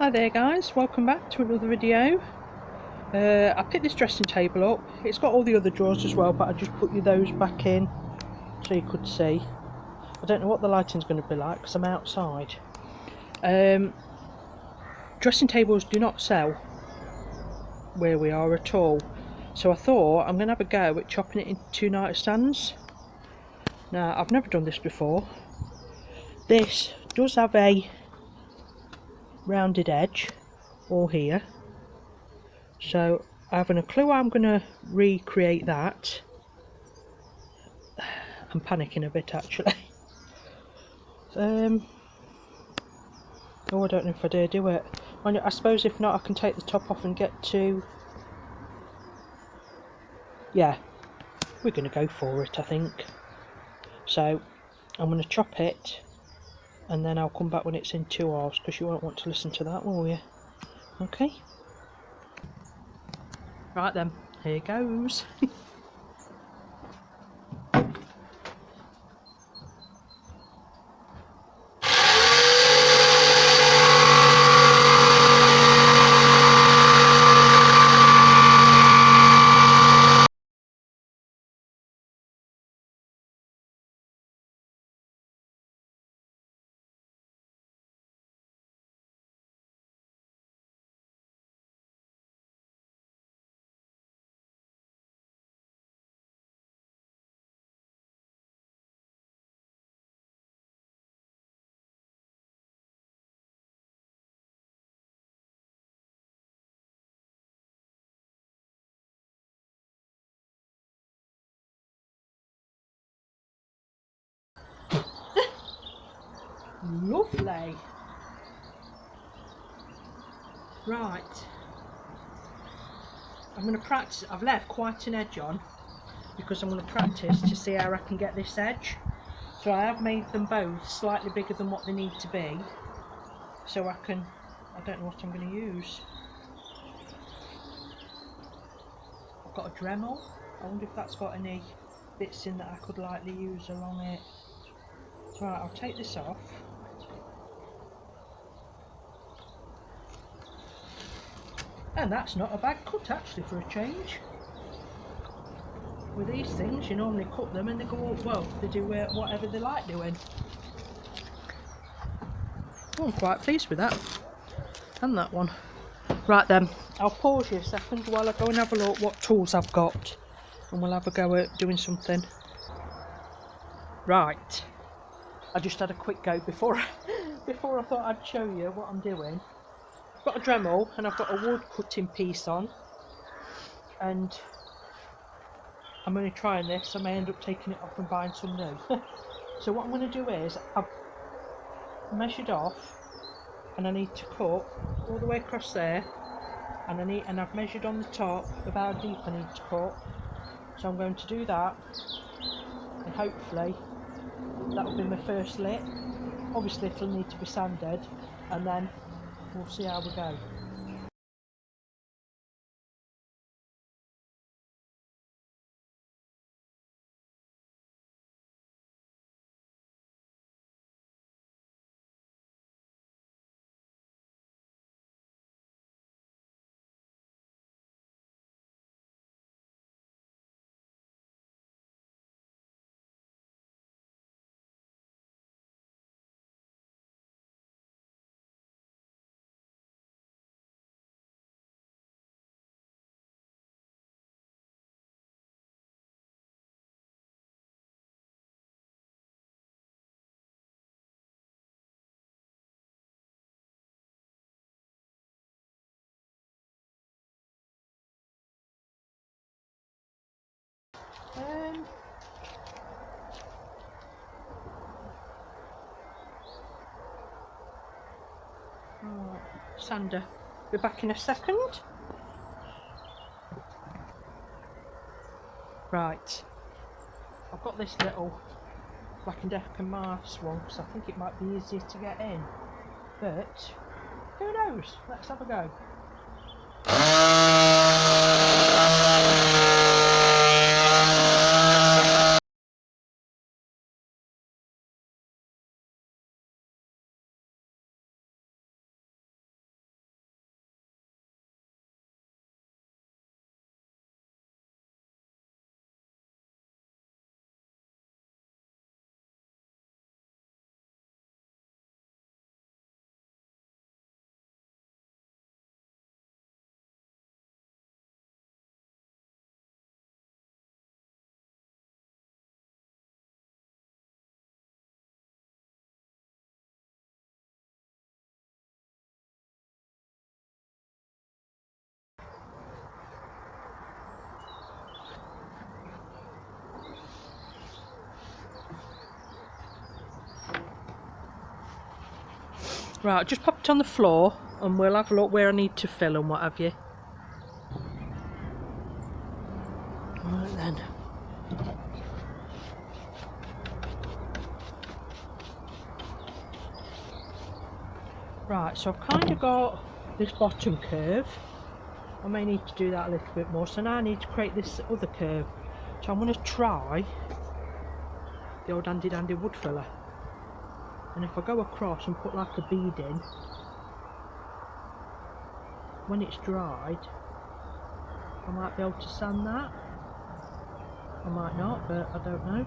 Hi there guys, welcome back to another video. I picked this dressing table up. It's got all the other drawers as well, but I just put those back in so you could see. I don't know what the lighting's going to be like because I'm outside. Dressing tables do not sell where we are at all, so I thought I'm going to have a go at chopping it into two nightstands. Now I've never done this before. This does have a rounded edge all here, so I haven't a clue how I'm going to recreate that. I'm panicking a bit actually. Oh, I don't know if I dare do it. I suppose if not I can take the top off and get to... Yeah, we're going to go for it I think. So I'm going to chop it and then I'll come back when it's in two halves, because you won't want to listen to that, will you? Okay. Right then, here goes. Lovely. Right, I'm going to practice. I've left quite an edge on because I'm going to practice to see how I can get this edge. So I have made them both slightly bigger than what they need to be, so I don't know what I'm going to use. I've got a dremel. I wonder if that's got any bits in that I could lightly use along it. Right, I'll take this off. And that's not a bad cut actually for a change. With these things you normally cut them and they go up, well, they do whatever they like doing. Oh, I'm quite pleased with that. And that one. Right then, I'll pause you a second while I go and have a look what tools I've got, and we'll have a go at doing something. Right, I just had a quick go before I thought I'd show you what I'm doing. I've got a Dremel and I've got a wood cutting piece on, and I'm only trying this. I may end up taking it off and buying some new. So what I'm going to do is I've measured off and I need to cut all the way across there, and I've measured on the top of how deep I need to cut. So I'm going to do that, and hopefully that'll be my first lip. Obviously it'll need to be sanded, and then we'll see how we go. Right, sander. Be back in a second. Right, I've got this little Black & Decker Mars one because I think it might be easier to get in, but who knows? Let's have a go. Right, I'll just pop it on the floor and we'll have a look where I need to fill and what have you. Right then. Right, so I've kind of got this bottom curve. I may need to do that a little bit more, so now I need to create this other curve. So I'm going to try the old handy dandy wood filler, and if I go across and put like a bead in, when it's dried I might be able to sand that. I might not, but I don't know.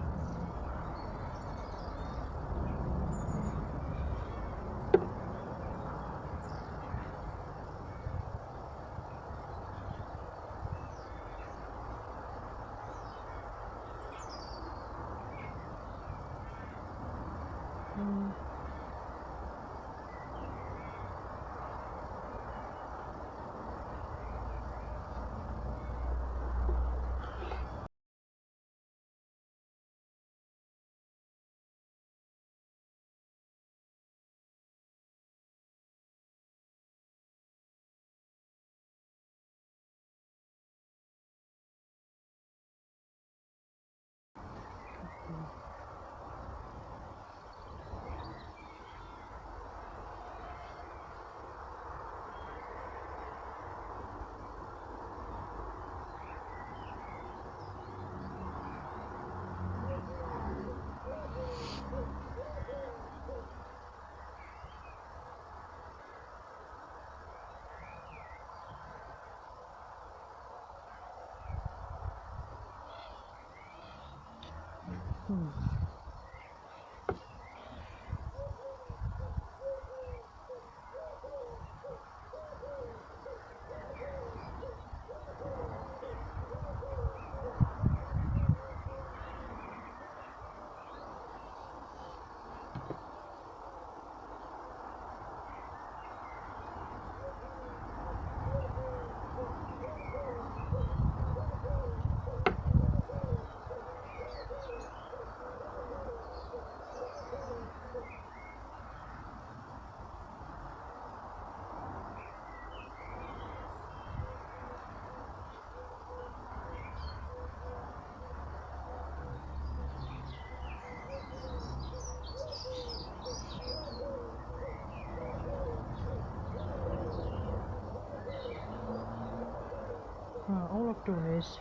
Right, all I've done is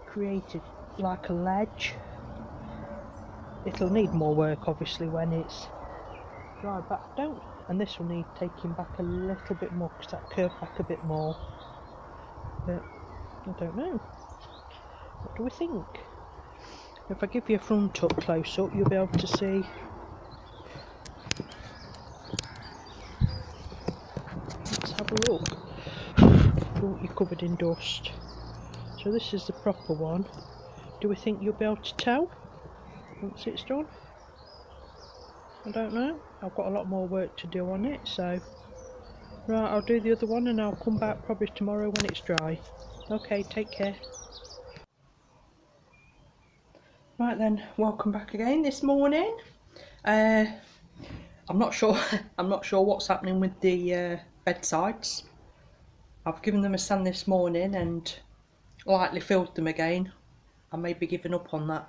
created like a ledge. It'll need more work obviously when it's dry, but I don't, and this will need taking back a little bit more because that curved back a bit more, but I don't know. What do we think? If I give you a front up close up you'll be able to see. Let's have a look. Oh, you're covered in dust. So this is the proper one. Do we think you'll be able to tell once it's done? I don't know. I've got a lot more work to do on it, so right, I'll do the other one and I'll come back probably tomorrow when it's dry. Okay, take care. Right then, welcome back again this morning. I'm not sure I'm not sure what's happening with the bedsides. I've given them a sand this morning and lightly filled them again. I may be giving up on that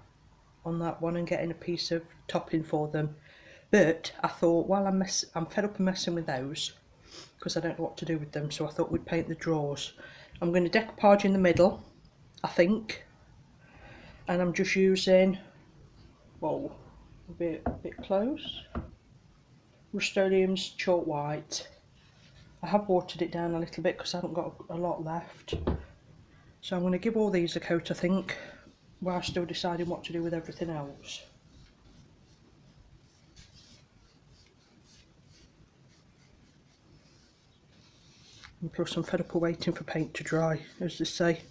one and getting a piece of topping for them, but I thought, well, I'm fed up of messing with those because I don't know what to do with them, so I thought we'd paint the drawers. I'm going to decoupage in the middle, I think, and I'm just using, whoa, a bit close, rust-oleum's chalk white. I have watered it down a little bit because I haven't got a lot left, so I'm going to give all these a coat, I think, while still deciding what to do with everything else. And plus I'm fed up of waiting for paint to dry, as they say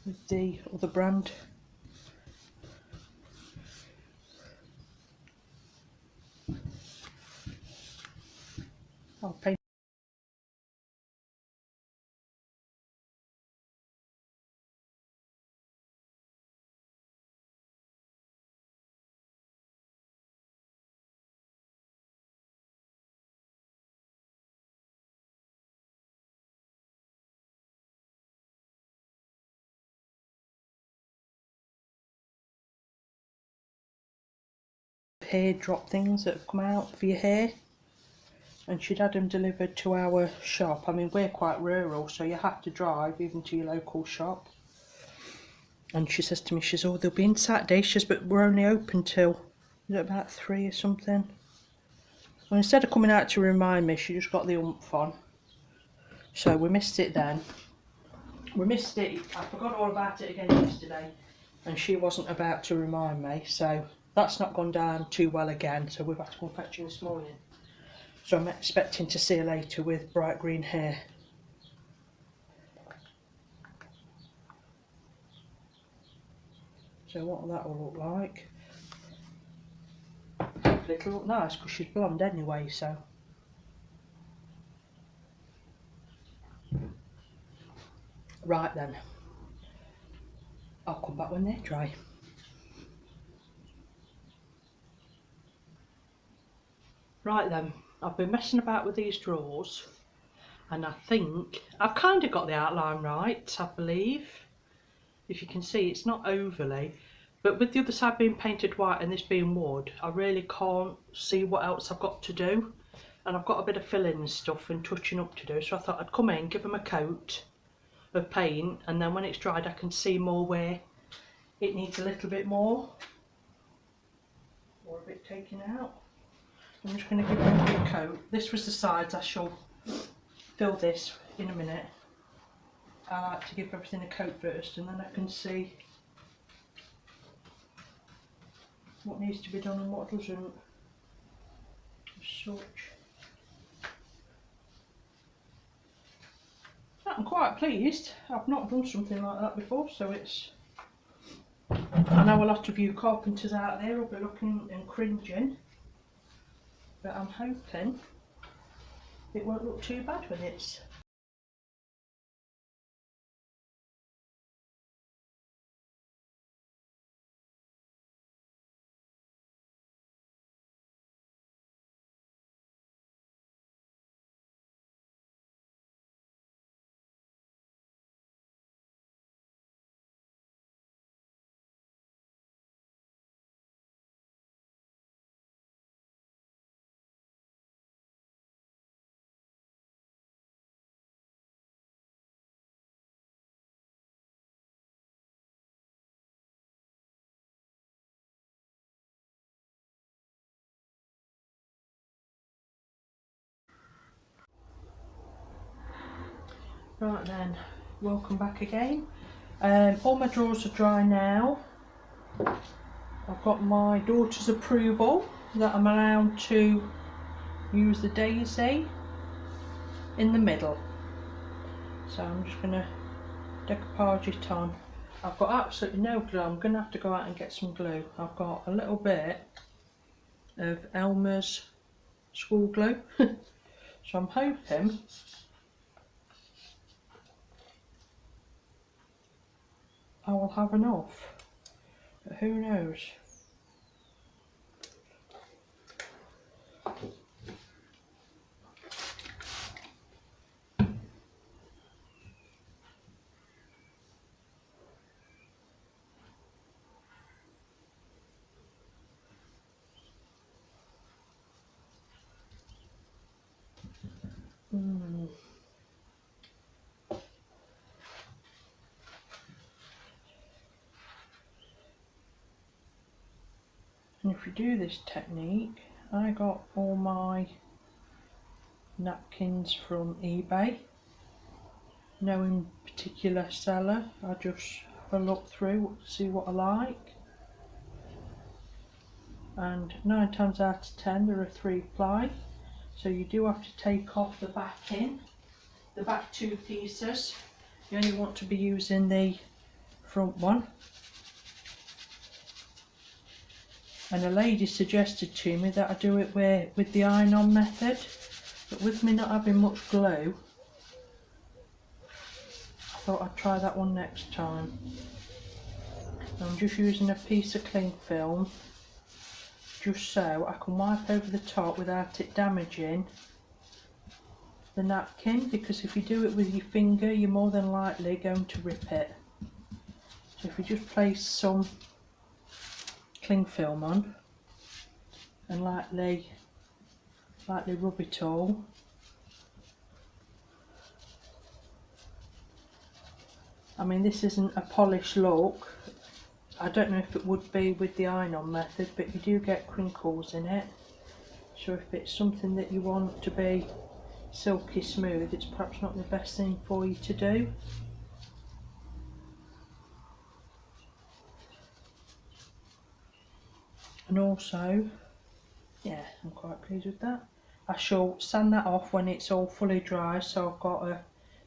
with the other brand. I'll paint hair drop things that have come out for your hair, and she'd had them delivered to our shop. I mean, we're quite rural, so you have to drive even to your local shop. And she says to me, she says, oh, they'll be in Saturday, she says, but we're only open till, is it about 3 or something? So instead of coming out to remind me, she just got the oomph on. So we missed it then. We missed it, I forgot all about it again yesterday, and she wasn't about to remind me, so that's not gone down too well again, so we've had to come fetching this morning. So I'm expecting to see her later with bright green hair. So what that will look like. Hopefully it'll look nice because she's blonde anyway, so. Right then. I'll come back when they're dry. Right then, I've been messing about with these drawers, and I think I've kind of got the outline right, I believe. If you can see, it's not overly, but with the other side being painted white and this being wood, I really can't see what else I've got to do. And I've got a bit of filling and stuff and touching up to do, so I thought I'd come in, give them a coat of paint, and then when it's dried I can see more where it needs a little bit more, or a bit taken out. I'm just going to give them a quick coat. This was the sides, I shall fill this in a minute. I like to give everything a coat first, and then I can see what needs to be done and what doesn't, as such. I'm quite pleased. I've not done something like that before, so it's... I know a lot of you carpenters out there will be looking and cringing, but I'm hoping it won't look too bad when it's... Right then, welcome back again. All my drawers are dry now. I've got my daughter's approval that I'm allowed to use the daisy in the middle. So I'm just going to decoupage it on. I've got absolutely no glue. I'm going to have to go out and get some glue. I've got a little bit of Elmer's school glue. So I'm hoping I will have enough, but who knows. And if you do this technique, I got all my napkins from eBay. No in particular seller, I just have a look through, see what I like. And 9 times out of 10 they're a 3-ply, so you do have to take off the backing, the back 2 pieces. You only want to be using the front one. And a lady suggested to me that I do it with the iron-on method, but with me not having much glue, I thought I'd try that one next time. I'm just using a piece of cling film just so I can wipe over the top without it damaging the napkin, because if you do it with your finger you're more than likely going to rip it. So if you just place some cling film on, and lightly rub it all. I mean, this isn't a polished look. I don't know if it would be with the iron-on method, but you do get crinkles in it. So if it's something that you want to be silky smooth, it's perhaps not the best thing for you to do. And also, yeah, I'm quite pleased with that. I shall sand that off when it's all fully dry, so I've got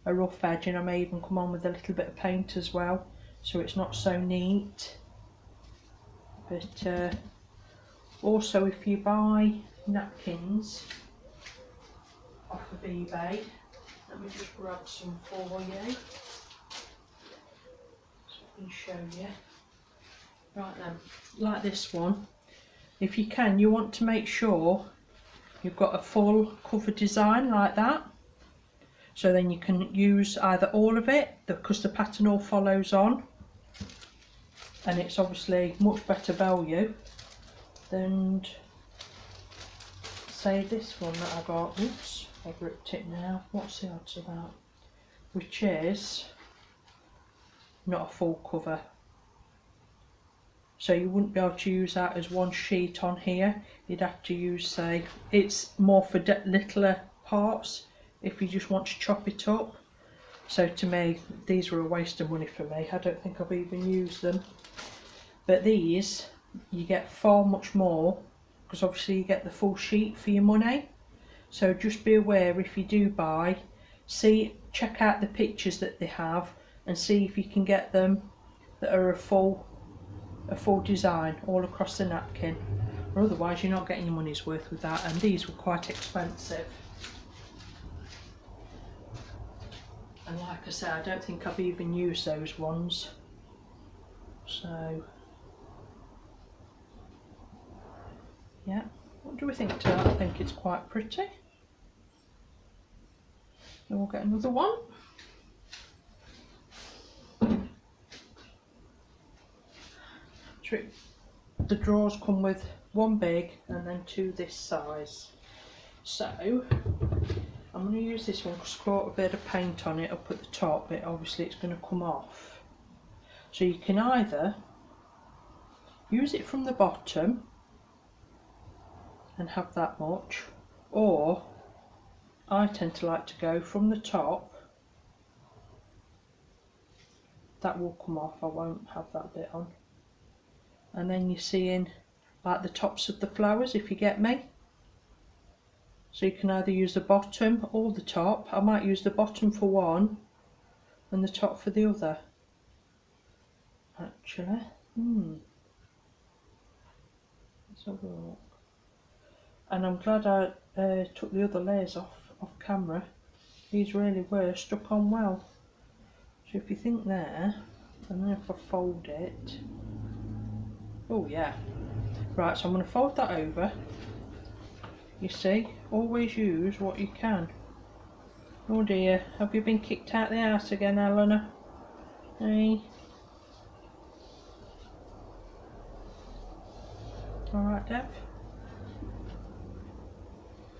a rough edge, and I may even come on with a little bit of paint as well, so it's not so neat. But also, if you buy napkins off of eBay, let me just grab some for you so I can show you. Right then, like this one, if you can, you want to make sure you've got a full cover design like that, so then you can use either all of it, because the pattern all follows on, and it's obviously much better value than, say, this one that I got. Oops, I've ripped it now. What's the odds of that? Which is not a full cover. So you wouldn't be able to use that as one sheet on here. You'd have to use, say, it's more for littler parts if you just want to chop it up. So to me, these were a waste of money for me. I don't think I've even used them. But these, you get far much more, because obviously you get the full sheet for your money. So just be aware, if you do buy, check out the pictures that they have and see if you can get them that are a full design all across the napkin, or otherwise you're not getting your money's worth with that, and these were quite expensive. And like I said, I don't think I've even used those ones. So yeah, what do we think to that? I think it's quite pretty. Then we'll get another one. The drawers come with one big and then two this size. So I'm going to use this one because I've got a bit of paint on it up at the top, but obviously it's going to come off. So you can either use it from the bottom and have that much, or I tend to like to go from the top. That will come off, I won't have that bit on. And then you're seeing like the tops of the flowers, if you get me. So you can either use the bottom or the top. I might use the bottom for one and the top for the other, actually. Let's have a look. And I'm glad I took the other layers off camera. These really were stuck on well. So if you think there, and then if I fold it, oh yeah. Right, so I'm going to fold that over. You see, always use what you can. Oh dear, have you been kicked out of the house again, Eleanor? Hey? Alright, Dev?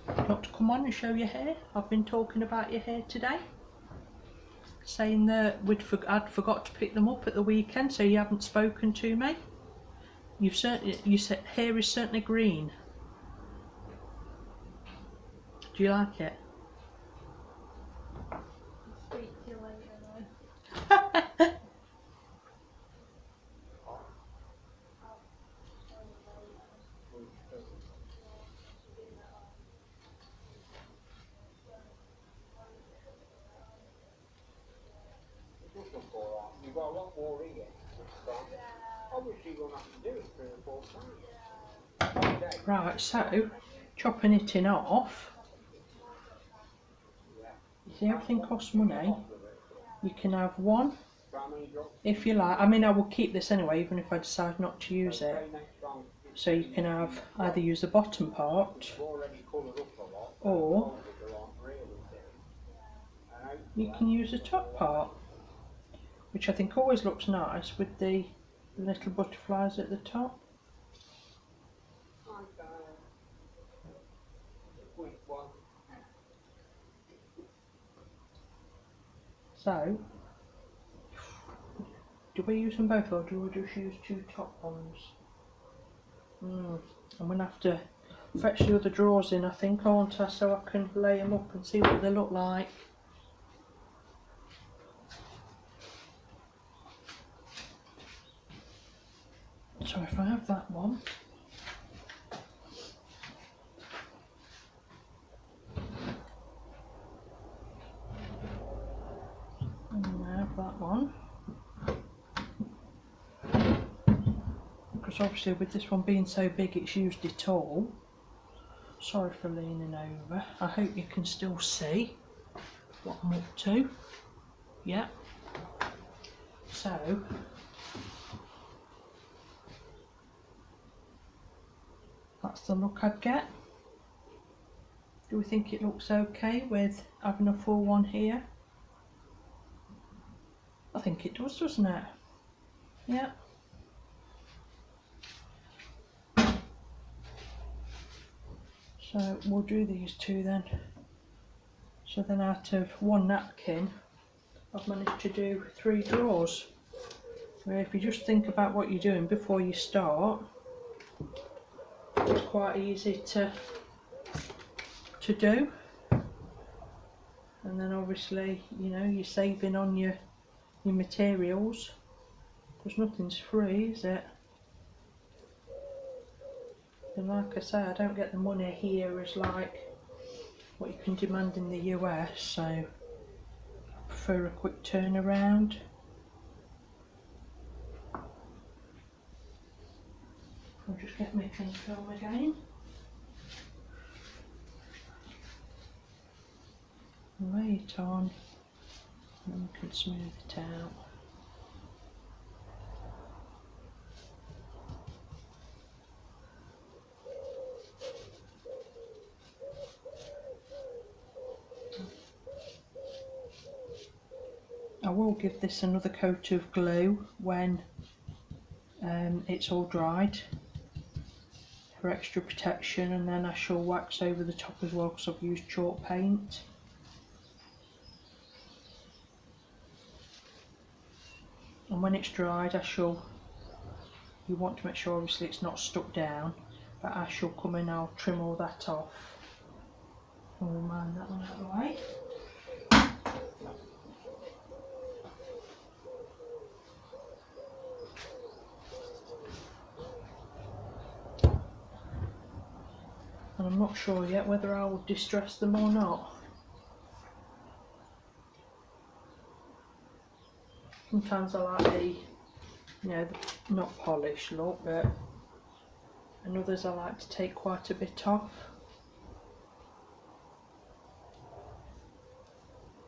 You want to come on and show your hair? I've been talking about your hair today, saying that I'd forgot to pick them up at the weekend, so you haven't spoken to me. You said hair is certainly green. Do you like it? Speak to you later then. You've got a lot more in it. Obviously you're going to have to do it 3 or 4 times. Right, so chopping it in half. You see, everything costs money. You can have one if you like. I mean, I will keep this anyway, even if I decide not to use it. So you can have either use the bottom part, or you can use the top part, which I think always looks nice with the little butterflies at the top. So, do we use them both or do we just use 2 top ones? I'm going to have to fetch the other drawers in, I think, aren't I, so I can lay them up and see what they look like. So if I have that one, and I have that one, because obviously with this one being so big it's used it all. Sorry for leaning over, I hope you can still see what I'm up to. Yeah, so that's the look I'd get. Do we think it looks okay with having a full one here? I think it does, doesn't it? Yeah. So we'll do these 2 then. So then out of 1 napkin, I've managed to do 3 drawers. Where if you just think about what you're doing before you start, it's quite easy to do. And then obviously, you know, you're saving on your materials, because nothing's free, is it? And like I say, I don't get the money here as like what you can demand in the US, so I prefer a quick turnaround. I'll just get my cling film again. Lay it on, and then we can smooth it out. I will give this another coat of glue when it's all dried for extra protection, and then I shall wax over the top as well because I've used chalk paint. And when it's dried, you want to make sure obviously it's not stuck down, but I shall come in, I'll trim all that off. And we'll mind that one out of the way. And I'm not sure yet whether I will distress them or not. Sometimes I like the, you know, the not polished look, but and others I like to take quite a bit off.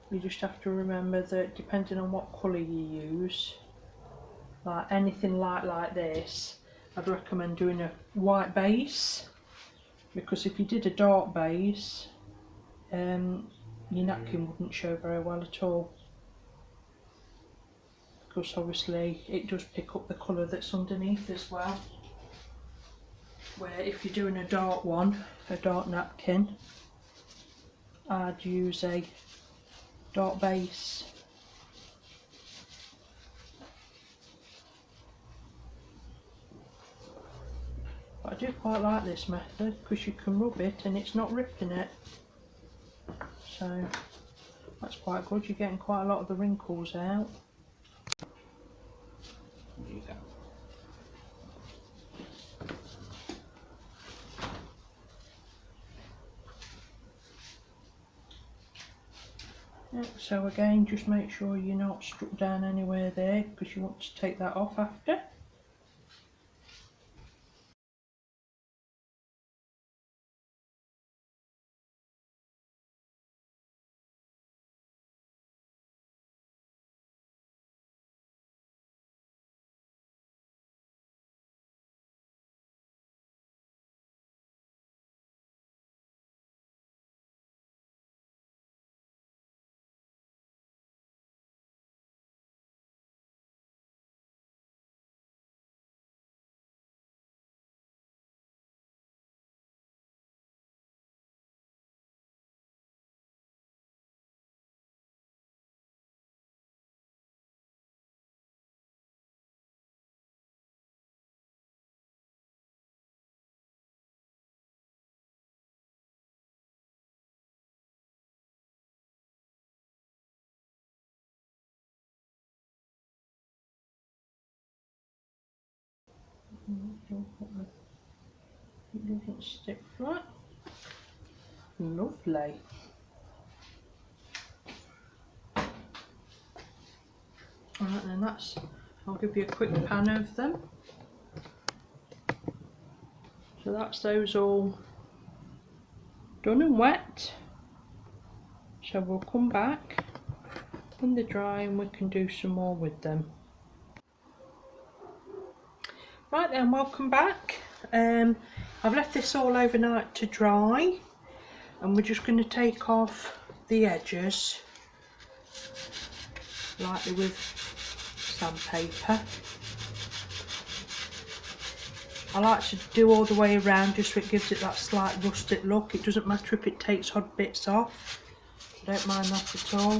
You just have to remember that depending on what colour you use, like anything like this, I'd recommend doing a white base, because if you did a dark base, your napkin wouldn't show very well at all, because obviously it does pick up the colour that's underneath as well. Where if you're doing a dark one, a dark napkin, I'd use a dark base. But I do quite like this method because you can rub it and it's not ripping it, so that's quite good. You're getting quite a lot of the wrinkles out. Yeah, so again, just make sure you're not struck down anywhere there, because you want to take that off after. It doesn't stick flat. Lovely. Alright, then that's, I'll give you a quick pan of them. So that's those all done and wet. So we'll come back when they're dry and we can do some more with them. Right then, welcome back. I've left this all overnight to dry, and we're just going to take off the edges lightly with sandpaper. I like to do all the way around just so it gives it that slight rustic look. It doesn't matter if it takes odd bits off, I don't mind that at all.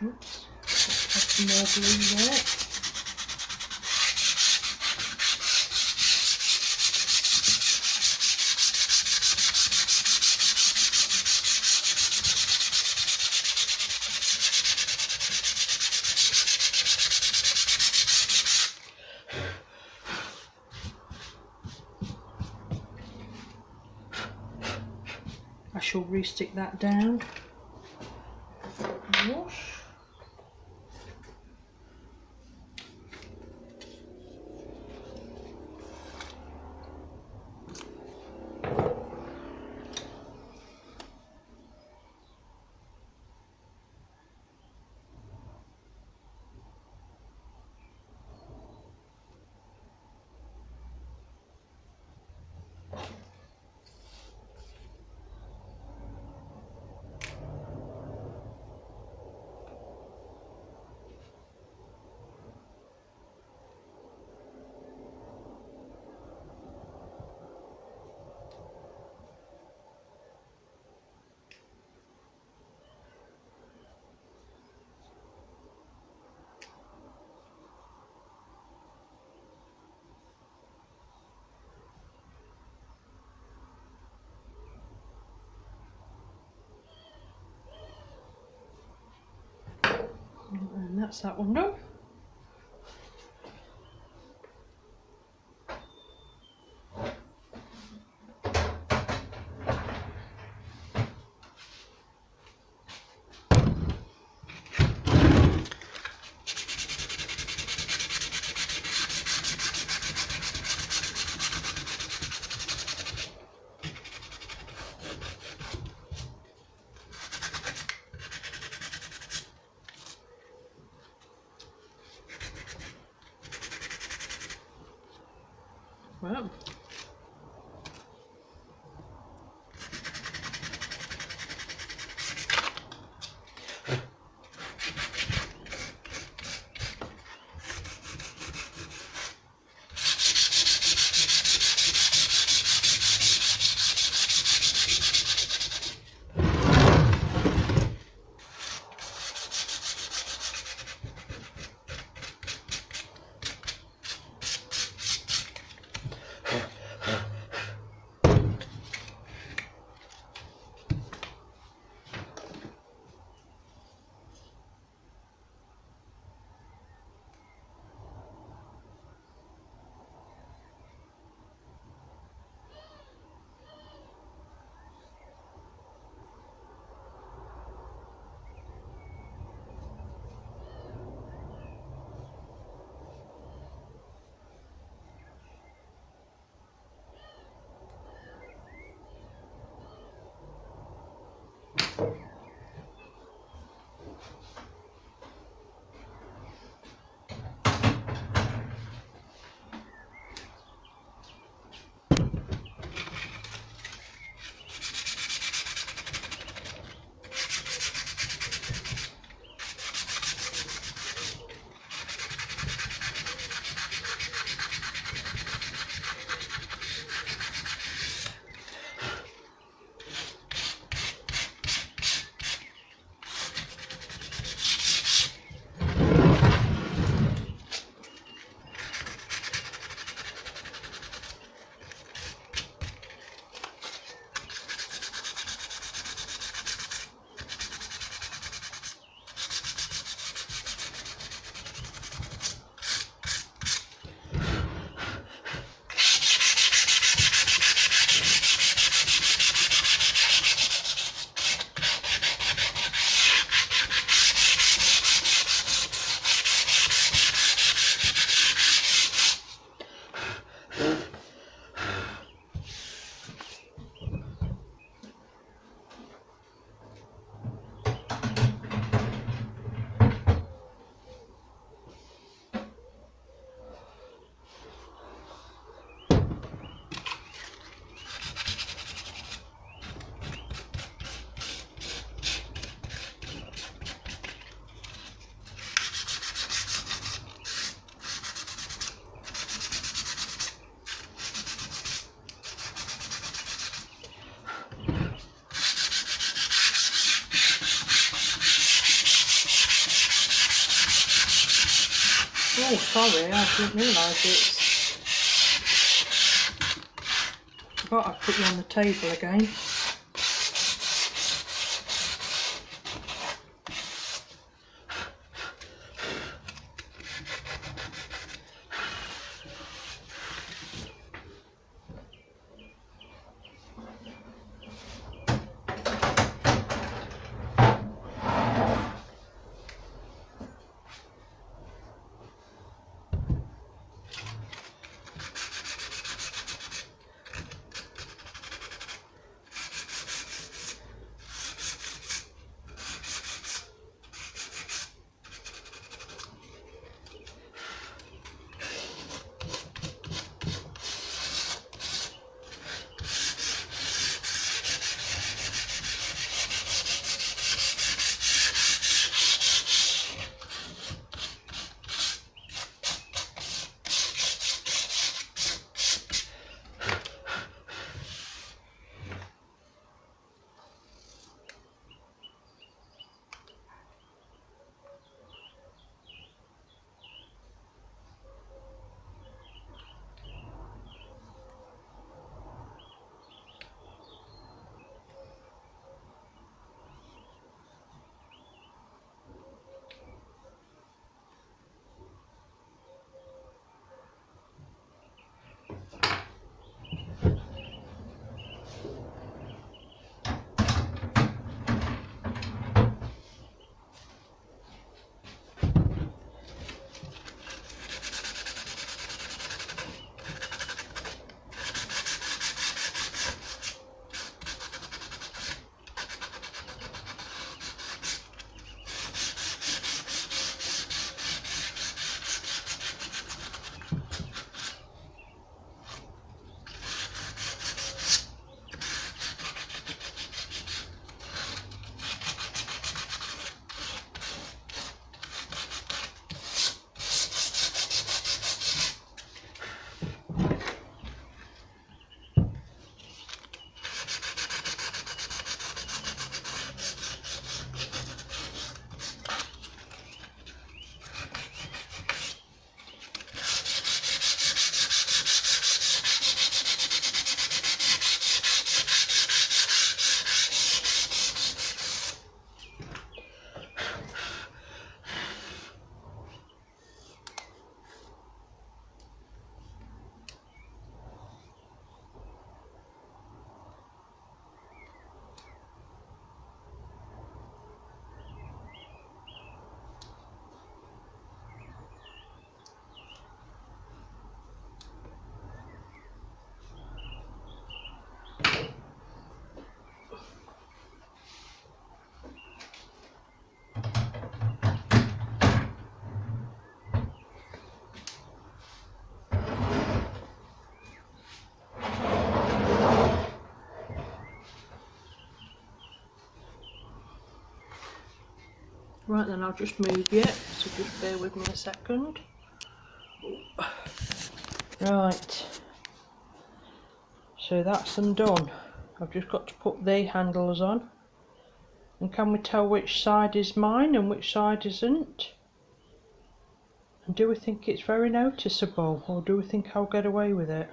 Oops, let's add some more glue there. I shall re-stick that down. Wash. And that's that one done. Well, Oh, sorry, I didn't realise I thought I'd put you on the table again. Right then, I'll just move you, so just bear with me a second. Right, so that's them done. I've just got to put the handles on. And can we tell which side is mine and which side isn't? And do we think it's very noticeable, or do we think I'll get away with it?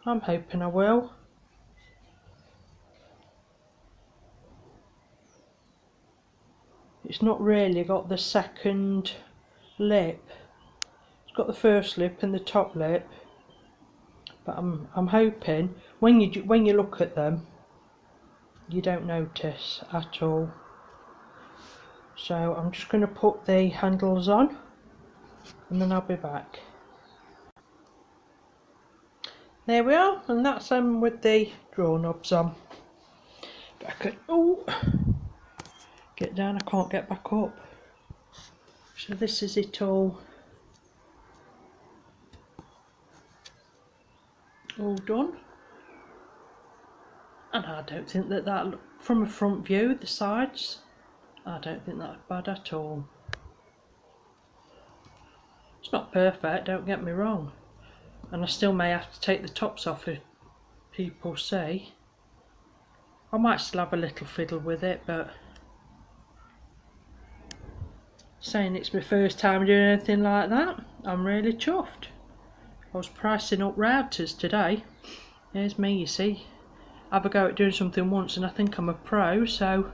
I'm hoping I will. It's not really got the second lip. It's got the first lip and the top lip, but I'm hoping when you look at them, you don't notice at all. So I'm just going to put the handles on, and then I'll be back. There we are, and that's them with the drawer knobs on. But I could, oh, get down, I can't get back up. So this is it all done. And I don't think that from a front view, the sides, I don't think that's bad at all. It's not perfect, don't get me wrong. And I still may have to take the tops off if people say. I might still have a little fiddle with it, but saying it's my first time doing anything like that. I'm really chuffed. I was pricing up routers today. There's me, you see. I have a go at doing something once and I think I'm a pro, so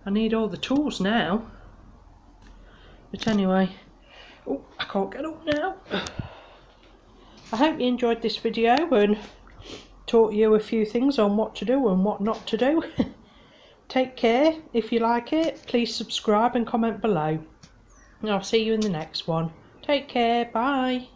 I need all the tools now. But anyway, oh, I can't get up now. I hope you enjoyed this video and taught you a few things on what to do and what not to do. Take care. If you like it, please subscribe and comment below. And I'll see you in the next one. Take care. Bye.